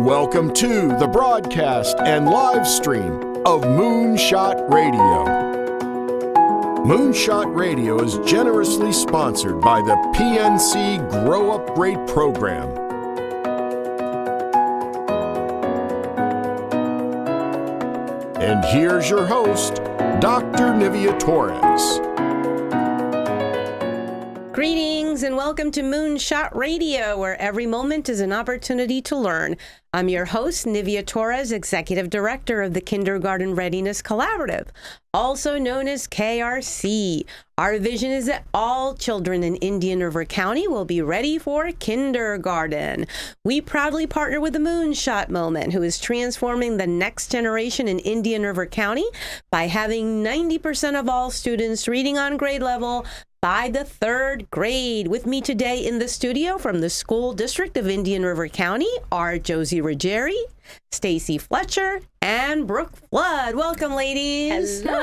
Welcome to the broadcast and live stream of Moonshot Radio. Moonshot Radio is generously sponsored by the PNC Grow Up Great program. And here's your host, Dr. Nivea Torres. Greetings and welcome to Moonshot Radio, where every moment is an opportunity to learn. I'm your host, Nivea Torres, Executive Director of the Kindergarten Readiness Collaborative, also known as KRC. Our vision is that all children in Indian River County will be ready for kindergarten. We proudly partner with the Moonshot Moment, who is transforming the next generation in Indian River County by having 90% of all students reading on grade level by the third grade. With me today in the studio from the School District of Indian River County are Josie Ruggieri, Stacy Fletcher, and Brooke Flood. Welcome, ladies. Hello.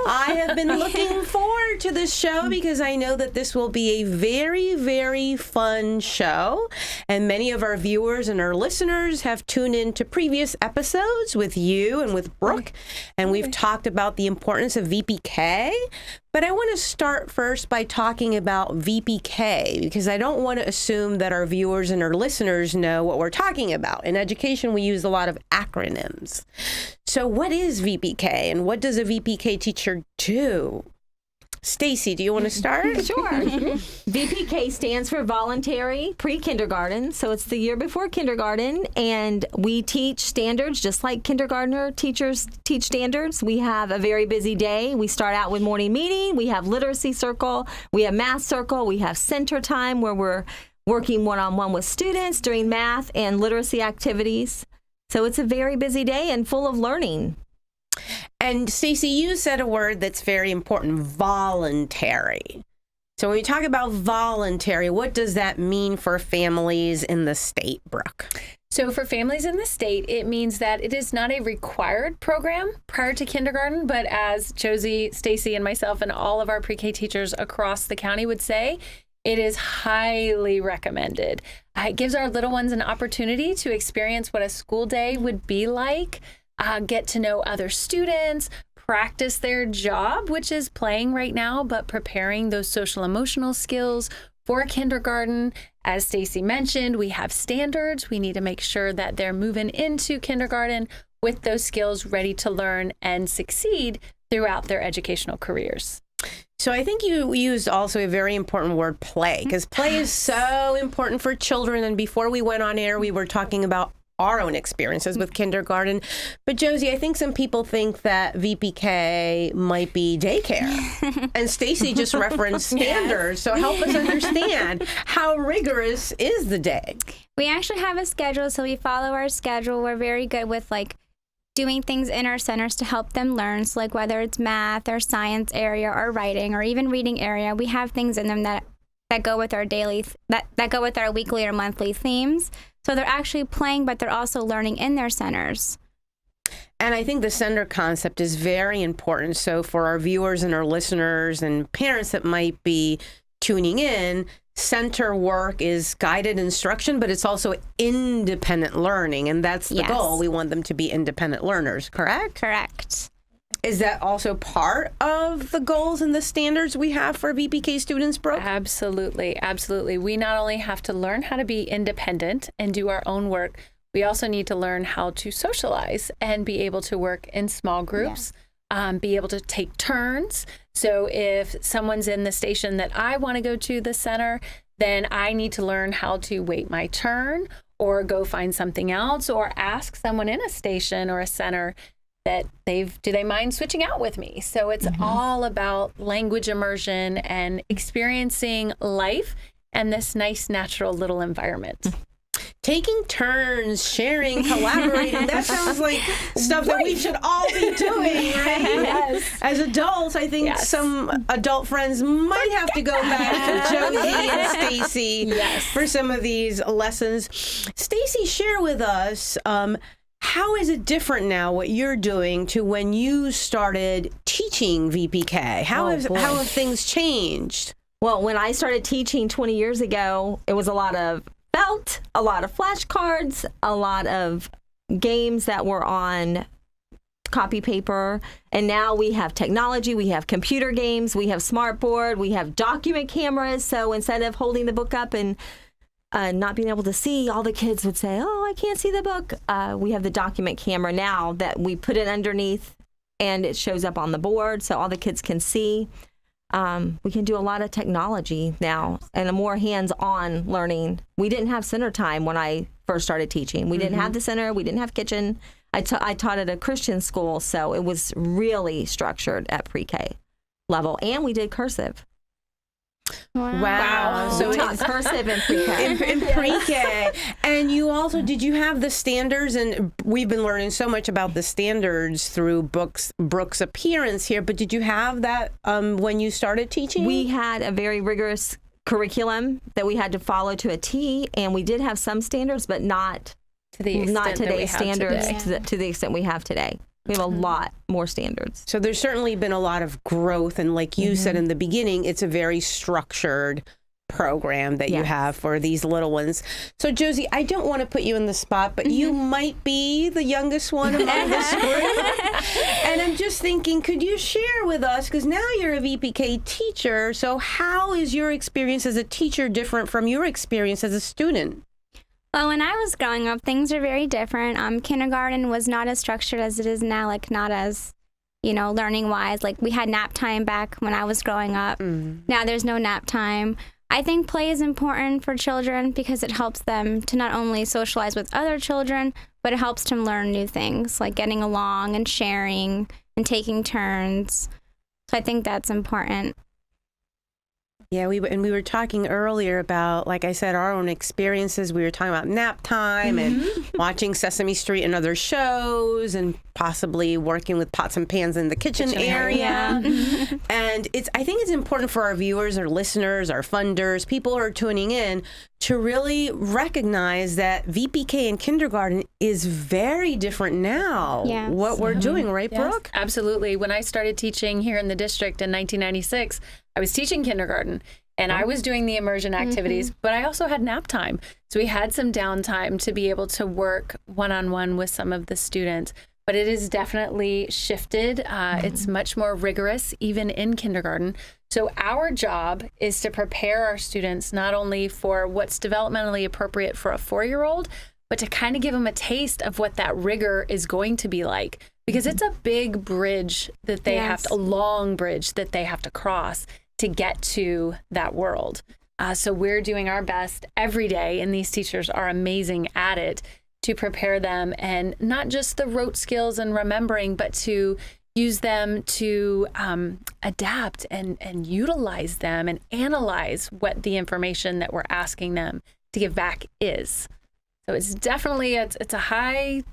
I have been looking forward to this show because I know that this will be a very, very fun show. And many of our viewers and our listeners have tuned in to previous episodes with you and with Brooke. And we've talked about the importance of VPK. But I want to start first by talking about VPK because I don't want to assume that our viewers and our listeners know what we're talking about. In education, we use a lot of acronyms. So what is VPK and what does a VPK teacher do? Stacy, do you want to start? Sure. VPK stands for Voluntary Pre-Kindergarten. So it's the year before kindergarten, and we teach standards just like kindergartner teachers teach standards. We have a very busy day. We start out with morning meeting. We have literacy circle. We have math circle. We have center time where we're working one-on-one with students during math and literacy activities. So it's a very busy day and full of learning. And Stacy, you said a word that's very important, voluntary. So when we talk about voluntary, what does that mean for families in the state, Brooke? So for families in the state, it means that it is not a required program prior to kindergarten, but as Josie, Stacy, and myself and all of our pre-K teachers across the county would say, it is highly recommended. It gives our little ones an opportunity to experience what a school day would be like, get to know other students, practice their job, which is playing right now, but preparing those social emotional skills for kindergarten. As Stacy mentioned, we have standards. We need to make sure that they're moving into kindergarten with those skills ready to learn and succeed throughout their educational careers. So I think you used also a very important word, play, because play is so important for children. And before we went on air, we were talking about our own experiences with kindergarten. But Josie, I think some people think that VPK might be daycare. And Stacy just referenced standards. So help us understand, how rigorous is the day? We actually have a schedule, so we follow our schedule. We're very good with doing things in our centers to help them learn. So whether it's math or science area or writing or even reading area, we have things in them that go with our that go with our weekly or monthly themes. So they're actually playing, but they're also learning in their centers. And I think the center concept is very important. So for our viewers and our listeners and parents that might be tuning in, center work is guided instruction, but it's also independent learning. And that's the goal. We want them to be independent learners, correct? Correct. Is that also part of the goals and the standards we have for VPK students, Brooke? Absolutely. Absolutely. We not only have to learn how to be independent and do our own work, we also need to learn how to socialize and be able to work in small groups, be able to take turns. So if someone's in the station that I want to go to the center, then I need to learn how to wait my turn or go find something else or ask someone in a station or a center that do they mind switching out with me? So it's all about language immersion and experiencing life and this nice, natural little environment. Taking turns, sharing, collaborating, that sounds like stuff that we should all be doing, right? Yes. As adults, I think some adult friends might have to go back to Josie and Stacy for some of these lessons. Stacy, share with us, how is it different now, what you're doing, to when you started teaching VPK? How have things changed? Well, when I started teaching 20 years ago, it was a lot of felt, a lot of flashcards, a lot of games that were on copy paper, and now we have technology, we have computer games, we have smartboard, we have document cameras. So instead of holding the book up and not being able to see, all the kids would say, oh, I can't see the book. We have the document camera now that we put it underneath and it shows up on the board so all the kids can see. We can do a lot of technology now and a more hands-on learning. We didn't have center time when I first started teaching. We didn't have the center. We didn't have kitchen. I taught at a Christian school, so it was really structured at pre-K level. And we did cursive. Wow. So we taught cursive in pre-K. In pre-K. And you also, did you have the standards? And we've been learning so much about the standards through Brooke's appearance here, but did you have that when you started teaching? We had a very rigorous curriculum that we had to follow to a T, and we did have some standards, but not to the extent not today's standards today. to the extent we have today. We have a lot more standards. So there's certainly been a lot of growth. And like you said in the beginning, it's a very structured program that you have for these little ones. So Josie, I don't want to put you in the spot, but you might be the youngest one among this group. And I'm just thinking, could you share with us, because now you're a VPK teacher, so how is your experience as a teacher different from your experience as a student? Well, when I was growing up, things were very different. Kindergarten was not as structured as it is now, like not as, learning-wise. Like we had nap time back when I was growing up. Now there's no nap time. I think play is important for children because it helps them to not only socialize with other children, but it helps them learn new things, like getting along and sharing and taking turns. So I think that's important. Yeah, we were talking earlier about, like I said, our own experiences. We were talking about nap time and watching Sesame Street and other shows and possibly working with pots and pans in the kitchen area. And I think it's important for our viewers, our listeners, our funders, people who are tuning in to really recognize that VPK in kindergarten is very different now. Yes. What we're doing, right, Brooke? Absolutely. When I started teaching here in the district in 1996, I was teaching kindergarten and I was doing the immersion activities, but I also had nap time. So we had some downtime to be able to work one-on-one with some of the students. But it is definitely shifted. It's much more rigorous, even in kindergarten. So our job is to prepare our students not only for what's developmentally appropriate for a 4-year-old, but to kind of give them a taste of what that rigor is going to be like. Because it's a big bridge that they have to, a long bridge that they have to cross to get to that world. So we're doing our best every day, and these teachers are amazing at it, to prepare them, and not just the rote skills and remembering, but to use them to adapt and utilize them and analyze what the information that we're asking them to give back is. So it's definitely, it's a high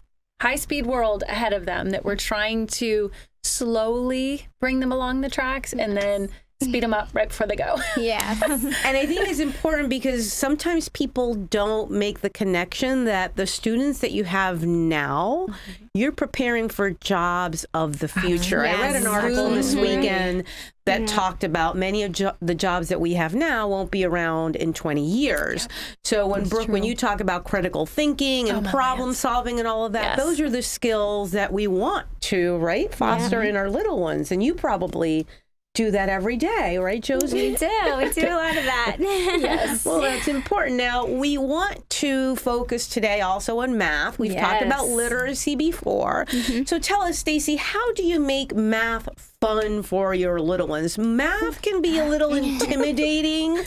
speed world ahead of them that we're trying to slowly bring them along the tracks and then speed them up right before they go. Yes. And I think it's important because sometimes people don't make the connection that the students that you have now, you're preparing for jobs of the future. I read an article this weekend that talked about many of the jobs that we have now won't be around in 20 years. So when Brooke, when you talk about critical thinking and problem solving and all of that, those are the skills that we want to, foster in our little ones. And you probably do that every day, right, Josie? We do a lot of that. Yes. Well, that's important. Now, we want to focus today also on math. We've talked about literacy before. So tell us, Stacy, how do you make math fun for your little ones? Math can be a little intimidating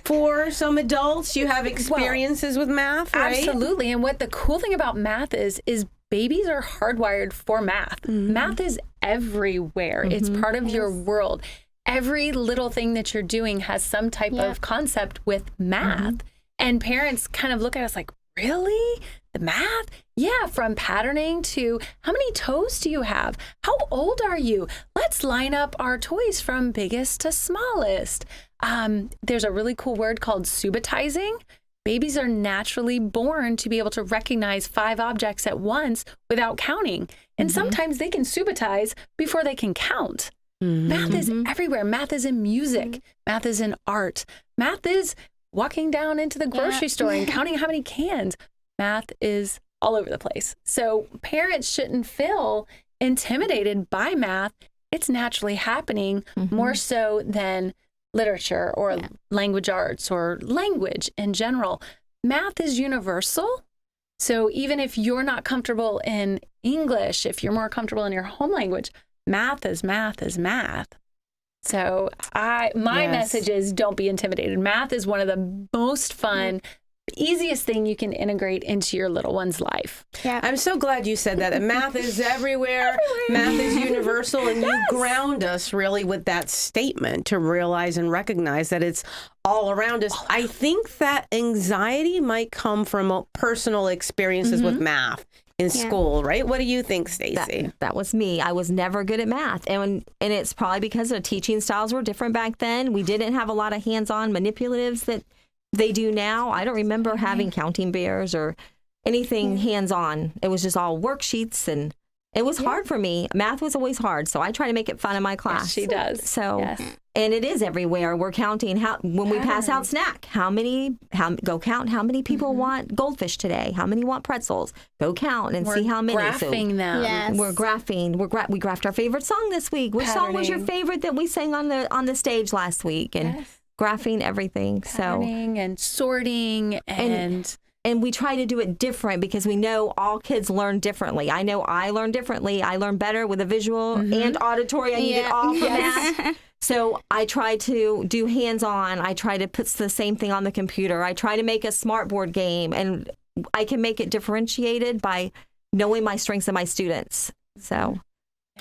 for some adults. You have experiences with math, right? Absolutely. And what the cool thing about math is babies are hardwired for math. Math is everywhere. It's part of your world. Every little thing that you're doing has some type of concept with math. And parents kind of look at us like, really? The math? Yeah, from patterning to how many toes do you have? How old are you? Let's line up our toys from biggest to smallest. There's a really cool word called subitizing. Babies are naturally born to be able to recognize 5 objects at once without counting. And sometimes they can subitize before they can count. Math is everywhere. Math is in music. Math is in art. Math is walking down into the grocery store and counting how many cans. Math is all over the place. So parents shouldn't feel intimidated by math. It's naturally happening more so than literature or language arts or language in general. Math is universal. So even if you're not comfortable in English, if you're more comfortable in your home language, math is math is math. So my message is don't be intimidated. Math is one of the most fun, easiest thing you can integrate into your little one's life. Yeah. I'm so glad you said that math is everywhere. Math is universal, and you ground us really with that statement to realize and recognize that it's all around us. I think that anxiety might come from personal experiences with math in school, right? What do you think, Stacy? That was me. I was never good at math. And it's probably because the teaching styles were different back then. We didn't have a lot of hands-on manipulatives that they do now. I don't remember having counting bears or anything hands-on. It was just all worksheets, and it was hard for me. Math was always hard, so I try to make it fun in my class. Yes, she does. So, and it is everywhere. We're counting when we pass out snack. Go count how many people want goldfish today. How many want pretzels? Go count and see how many. Graphing them. Yes. We're graphing. We graphed our favorite song this week. Which song was your favorite that we sang on the stage last week? And graphing everything. Patterning and sorting and we try to do it different because we know all kids learn differently. I know I learn differently. I learn better with a visual and auditory. I need it all for math. So I try to do hands-on. I try to put the same thing on the computer. I try to make a smart board game, and I can make it differentiated by knowing my strengths and my students. So,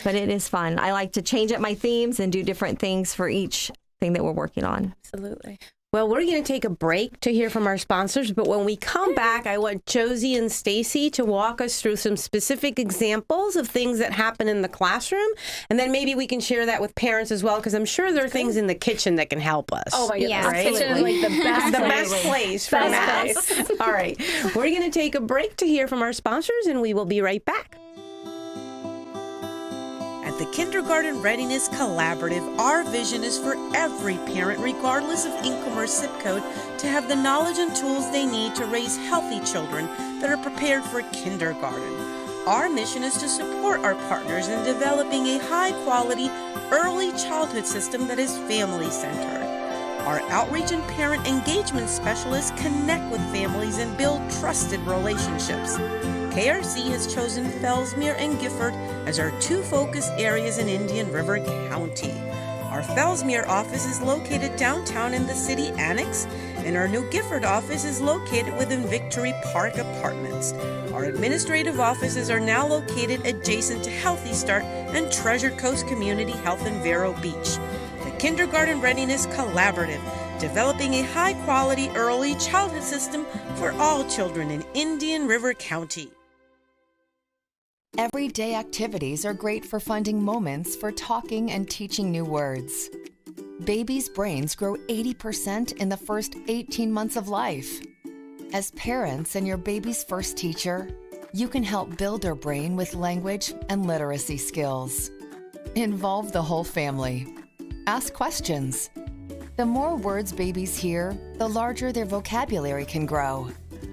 but it is fun. I like to change up my themes and do different things for each thing that we're working on. Absolutely. Well, we're going to take a break to hear from our sponsors, but when we come back, I want Josie and Stacy to walk us through some specific examples of things that happen in the classroom, and then maybe we can share that with parents as well, because I'm sure there are things in the kitchen that can help us. Oh my goodness, Yeah, the kitchen is like the best place for math. All right, we're going to take a break to hear from our sponsors, and we will be right back. At the Kindergarten Readiness Collaborative, our vision is for every parent, regardless of income or zip code, to have the knowledge and tools they need to raise healthy children that are prepared for kindergarten. Our mission is to support our partners in developing a high-quality early childhood system that is family-centered. Our outreach and parent engagement specialists connect with families and build trusted relationships. KRC has chosen Fellsmere and Gifford as our two focus areas in Indian River County. Our Fellsmere office is located downtown in the city annex, and our new Gifford office is located within Victory Park Apartments. Our administrative offices are now located adjacent to Healthy Start and Treasure Coast Community Health in Vero Beach. The Kindergarten Readiness Collaborative, developing a high-quality early childhood system for all children in Indian River County. Everyday activities are great for finding moments for talking and teaching new words. Babies' brains grow 80% in the first 18 months of life. As parents and your baby's first teacher, you can help build their brain with language and literacy skills. Involve the whole family. Ask questions. The more words babies hear, the larger their vocabulary can grow.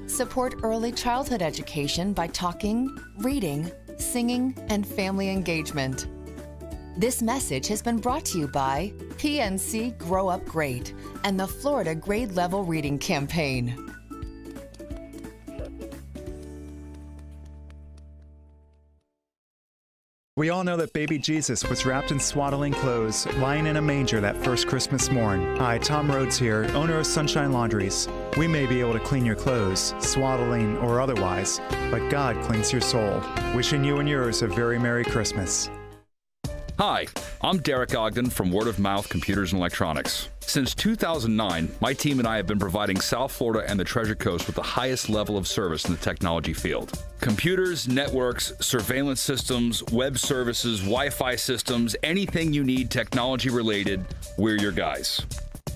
Support early childhood education by talking, reading, singing, and family engagement. This message has been brought to you by PNC Grow Up Great and the Florida Grade Level Reading Campaign. We all know that baby Jesus was wrapped in swaddling clothes, lying in a manger that first Christmas morn. Hi, Tom Rhodes here, owner of Sunshine Laundries. We may be able to clean your clothes, swaddling or otherwise, but God cleans your soul. Wishing you and yours a very Merry Christmas. Hi, I'm Derek Ogden from Word of Mouth Computers and Electronics. Since 2009, my team and I have been providing South Florida and the Treasure Coast with the highest level of service in the technology field. Computers, networks, surveillance systems, web services, Wi-Fi systems, anything you need technology related, we're your guys.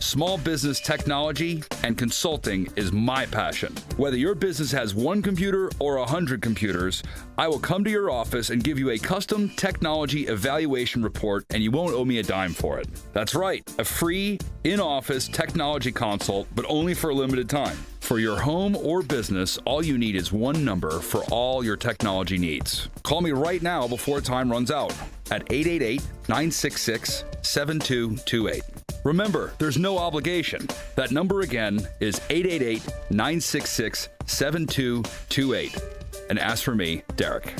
Small business technology and consulting is my passion. Whether your business has 1 computer or 100 computers, I will come to your office and give you a custom technology evaluation report, and you won't owe me a dime for it. That's right, a free in-office technology consult, but only for a limited time. For your home or business, all you need is one number for all your technology needs. Call me right now before time runs out at 888-966-7228. Remember, there's no obligation. That number again is 888-966-7228. And ask for me, Derek.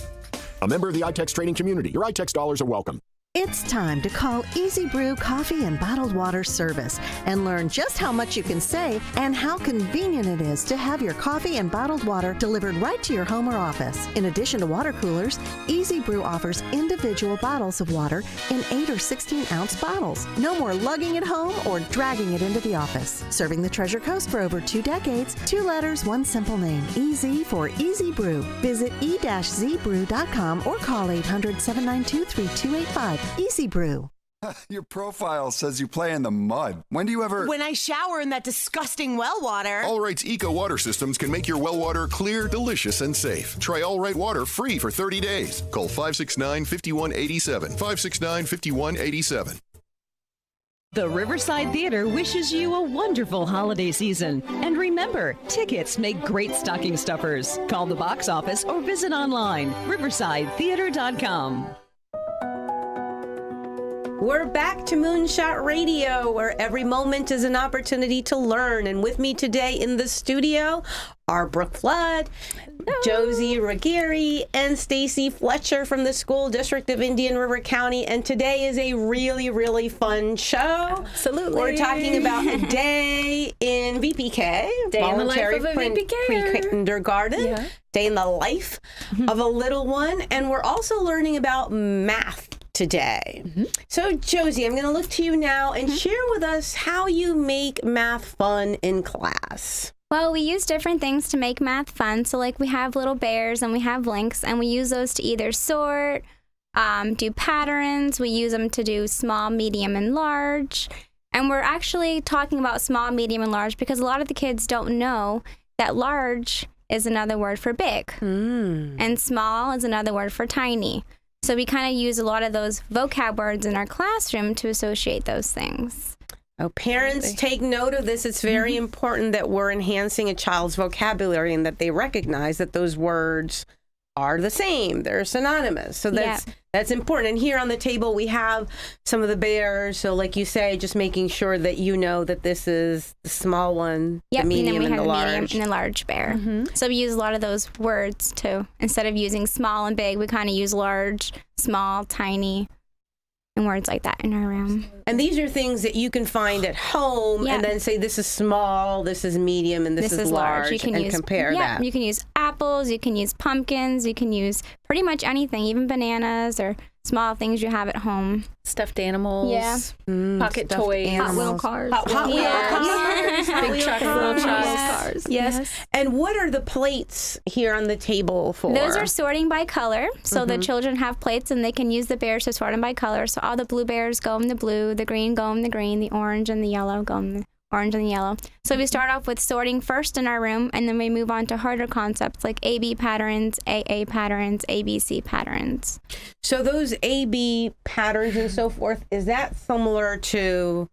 A member of the iTex training community. Your iTex dollars are welcome. It's time to call Easy Brew Coffee and Bottled Water Service and learn just how much you can save and how convenient it is to have your coffee and bottled water delivered right to your home or office. In addition to water coolers, Easy Brew offers individual bottles of water in 8 or 16-ounce bottles. No more lugging it home or dragging it into the office. Serving the Treasure Coast for over 2 decades, 2 letters, 1 simple name. Easy for Easy Brew. Visit e-zbrew.com or call 800-792-3285. Easy Brew. Your profile says you play in the mud. When do you ever... When I shower in that disgusting well water. All Right's Eco Water Systems can make your well water clear, delicious, and safe. Try All Right Water free for 30 days. Call 569-5187. 569-5187. The Riverside Theater wishes you a wonderful holiday season. And remember, tickets make great stocking stuffers. Call the box office or visit online, riversidetheater.com. We're back to Moonshot Radio, where every moment is an opportunity to learn. And with me today in the studio are Brooke Flood, Josie Ruggieri, and Stacy Fletcher from the School District of Indian River County. And today is a really, really fun show. Absolutely. We're talking about a day in VPK, Day in the life of a VPK. Pre-kindergarten. Yeah. Day in the life of a little one. And we're also learning about math today. So Josie, I'm going to look to you now and share with us how you make math fun in class. Well, we use different things to make math fun. So like we have little bears and we have links, and we use those to either sort, do patterns. We use them to do small, medium, and large. And we're actually talking about small, medium, and large because a lot of the kids don't know that large is another word for big. And small is another word for tiny. So we kind of use a lot of those vocab words in our classroom to associate those things. Oh, parents, take note of this. It's very important that we're enhancing a child's vocabulary and that they recognize that those words are the same. They're synonymous. So that's important. And here on the table, we have some of the bears. So like you say, just making sure that you know that this is the small one, the medium, and the large. Medium and the large bear. So we use a lot of those words too. Instead of using small and big, we kind of use large, small, tiny, and words like that in our room. And these are things that you can find at home and then say this is small, this is medium, and this is large. You can use, compare that. You can use apples, you can use pumpkins, you can use pretty much anything, even bananas or small things you have at home. Stuffed animals. Yeah. Pocket toys. Hot wheel cars. Hot wheel cars. Big trucks, little trucks. Yes. And what are the plates here on the table for? Those are sorting by color. So the children have plates and they can use the bears to sort them by color. So all the blue bears go in the blue, the green go in the green, the orange and the yellow go in the orange and the yellow. So we start off with sorting first in our room, and then we move on to harder concepts like AB patterns, AA patterns, ABC patterns. So those AB patterns and so forth, is that similar to,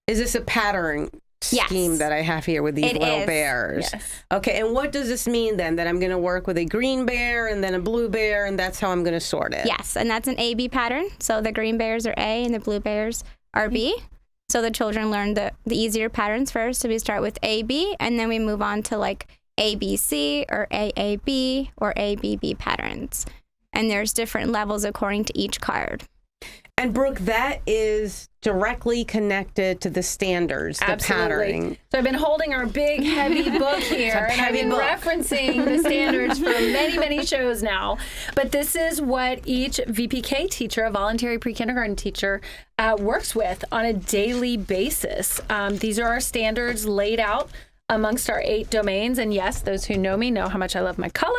is this a pattern scheme that I have here with these little bears? Yes. Okay, and what does this mean then? That I'm going to work with a green bear and then a blue bear, and that's how I'm going to sort it? Yes, and that's an AB pattern. So the green bears are A and the blue bears are B. So the children learn the easier patterns first. So we start with AB, and then we move on to like ABC or AAB or ABB patterns. And there's different levels according to each card. And Brooke, that is directly connected to the standards, the patterning. So I've been holding our big, heavy book here, and I've been referencing the standards for many, many shows now. But this is what each VPK teacher, a voluntary pre-kindergarten teacher, works with on a daily basis. These are our standards laid out amongst our 8 domains. And yes, those who know me know how much I love my color.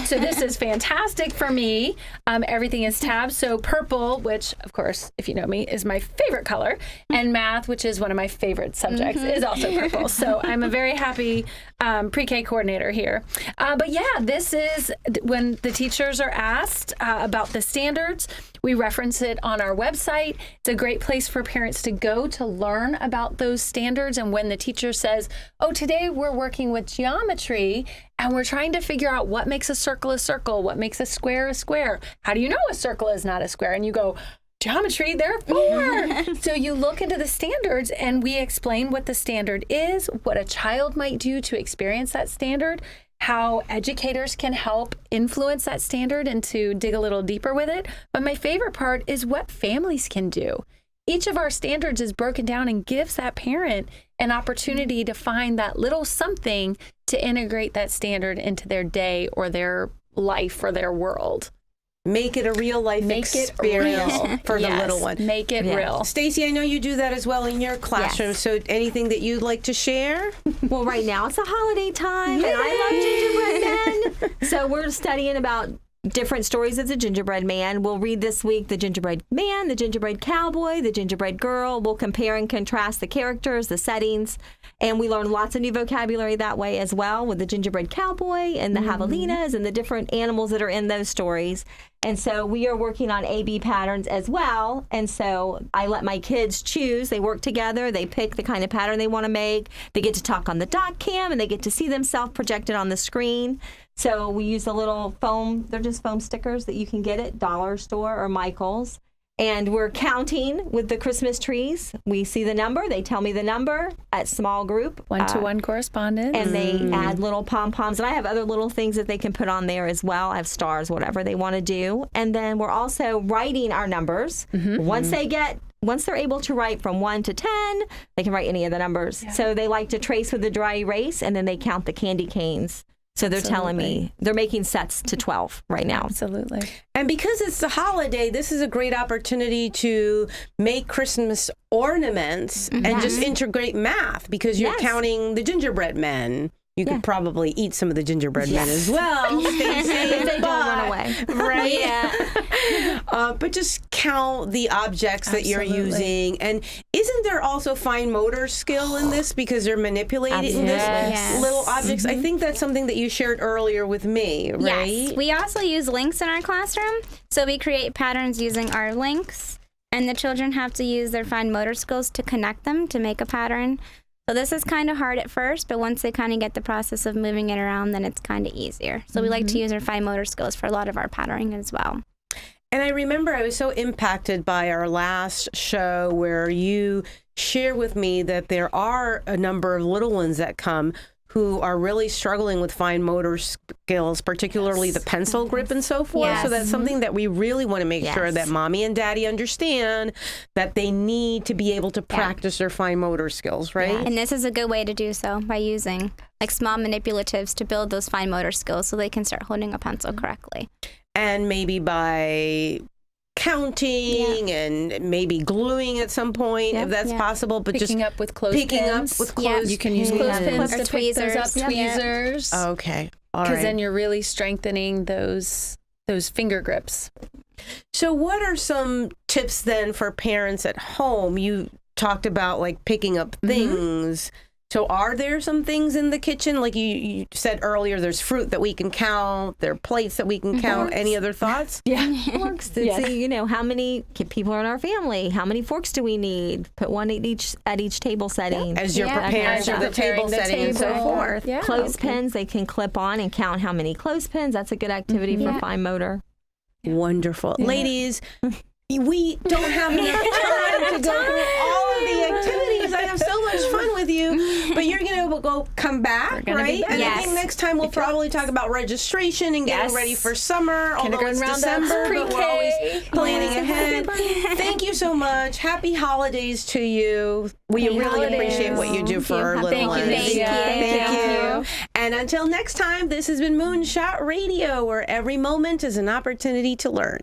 So this is fantastic for me. Everything is tabs. So purple, which of course, if you know me, is my favorite color. And math, which is one of my favorite subjects, is also purple. So I'm a very happy pre-K coordinator here. But yeah, this is when the teachers are asked about the standards. We reference it on our website. It's a great place for parents to go to learn about those standards. And when the teacher says, oh, today we're working with geometry and we're trying to figure out what makes a circle, what makes a square. How do you know a circle is not a square? And you go, geometry, there are 4. So you look into the standards and we explain what the standard is, what a child might do to experience that standard, how educators can help influence that standard and to dig a little deeper with it. But my favorite part is what families can do. Each of our standards is broken down and gives that parent an opportunity to find that little something to integrate that standard into their day or their life or their world. Make it a real life experience for the little one. Make it real. Stacy, I know you do that as well in your classroom. Yes. So anything that you'd like to share? Well, right now it's a holiday time, and I love gingerbread men. So we're studying about different stories of the gingerbread man. We'll read this week the gingerbread man, the gingerbread cowboy, the gingerbread girl. We'll compare and contrast the characters, the settings, and we learn lots of new vocabulary that way as well with the gingerbread cowboy and the javelinas and the different animals that are in those stories. And so we are working on A/B patterns as well. And so I let my kids choose. They work together. They pick the kind of pattern they want to make. They get to talk on the dot cam and they get to see themselves projected on the screen. So we use a little foam. They're just foam stickers that you can get at Dollar Store or Michael's. And we're counting with the Christmas trees. We see the number. They tell me the number at small group. 1-to-1 correspondence. And they add little pom-poms. And I have other little things that they can put on there as well. I have stars, whatever they want to do. And then we're also writing our numbers. Once they're able to write from 1 to 10, they can write any of the numbers. Yeah. So they like to trace with the dry erase, and then they count the candy canes. So they're telling me they're making sets to 12 right now. Absolutely. And because it's the holiday, this is a great opportunity to make Christmas ornaments and just integrate math because you're counting the gingerbread men. You could probably eat some of the gingerbread men as well. Stay safe. If they don't run away. Right? But just count the objects that you're using. And isn't there also fine motor skill in this because they're manipulating this little objects? I think that's something that you shared earlier with me, right? Yes. We also use links in our classroom. So we create patterns using our links. And the children have to use their fine motor skills to connect them to make a pattern. So this is kind of hard at first, but once they kind of get the process of moving it around, then it's kind of easier. So we like to use our fine motor skills for a lot of our patterning as well. And I remember I was so impacted by our last show where you shared with me that there are a number of little ones that come who are really struggling with fine motor skills, particularly the pencil grip and so forth. So that's something that we really want to make sure that mommy and daddy understand that they need to be able to practice their fine motor skills, right? And this is a good way to do so by using like small manipulatives to build those fine motor skills so they can start holding a pencil correctly. And maybe by counting and maybe gluing at some point if that's possible, but picking up with clothespins. You can use clothespins to pick those up, tweezers. Okay, all right. Because then you're really strengthening those finger grips. So what are some tips then for parents at home? You talked about like picking up things. So are there some things in the kitchen? Like you said earlier, there's fruit that we can count. There are plates that we can count. Any other thoughts? Forks. You know, how many people are in our family? How many forks do we need? Put one at each table setting. As you're preparing for the table setting and so forth. Clothespins, they can clip on and count how many clothespins. That's a good activity for fine motor. Wonderful. Ladies, we don't have enough time to go through all of the activities. I have so much fun with you, but you're going to come back, right? And I think next time we'll probably talk about registration and getting ready for summer, although it's December, but we're always planning ahead. Thank you so much. Happy holidays to you. We really appreciate what you do for our little ones. Thank you. And until next time, this has been Moonshot Radio, where every moment is an opportunity to learn.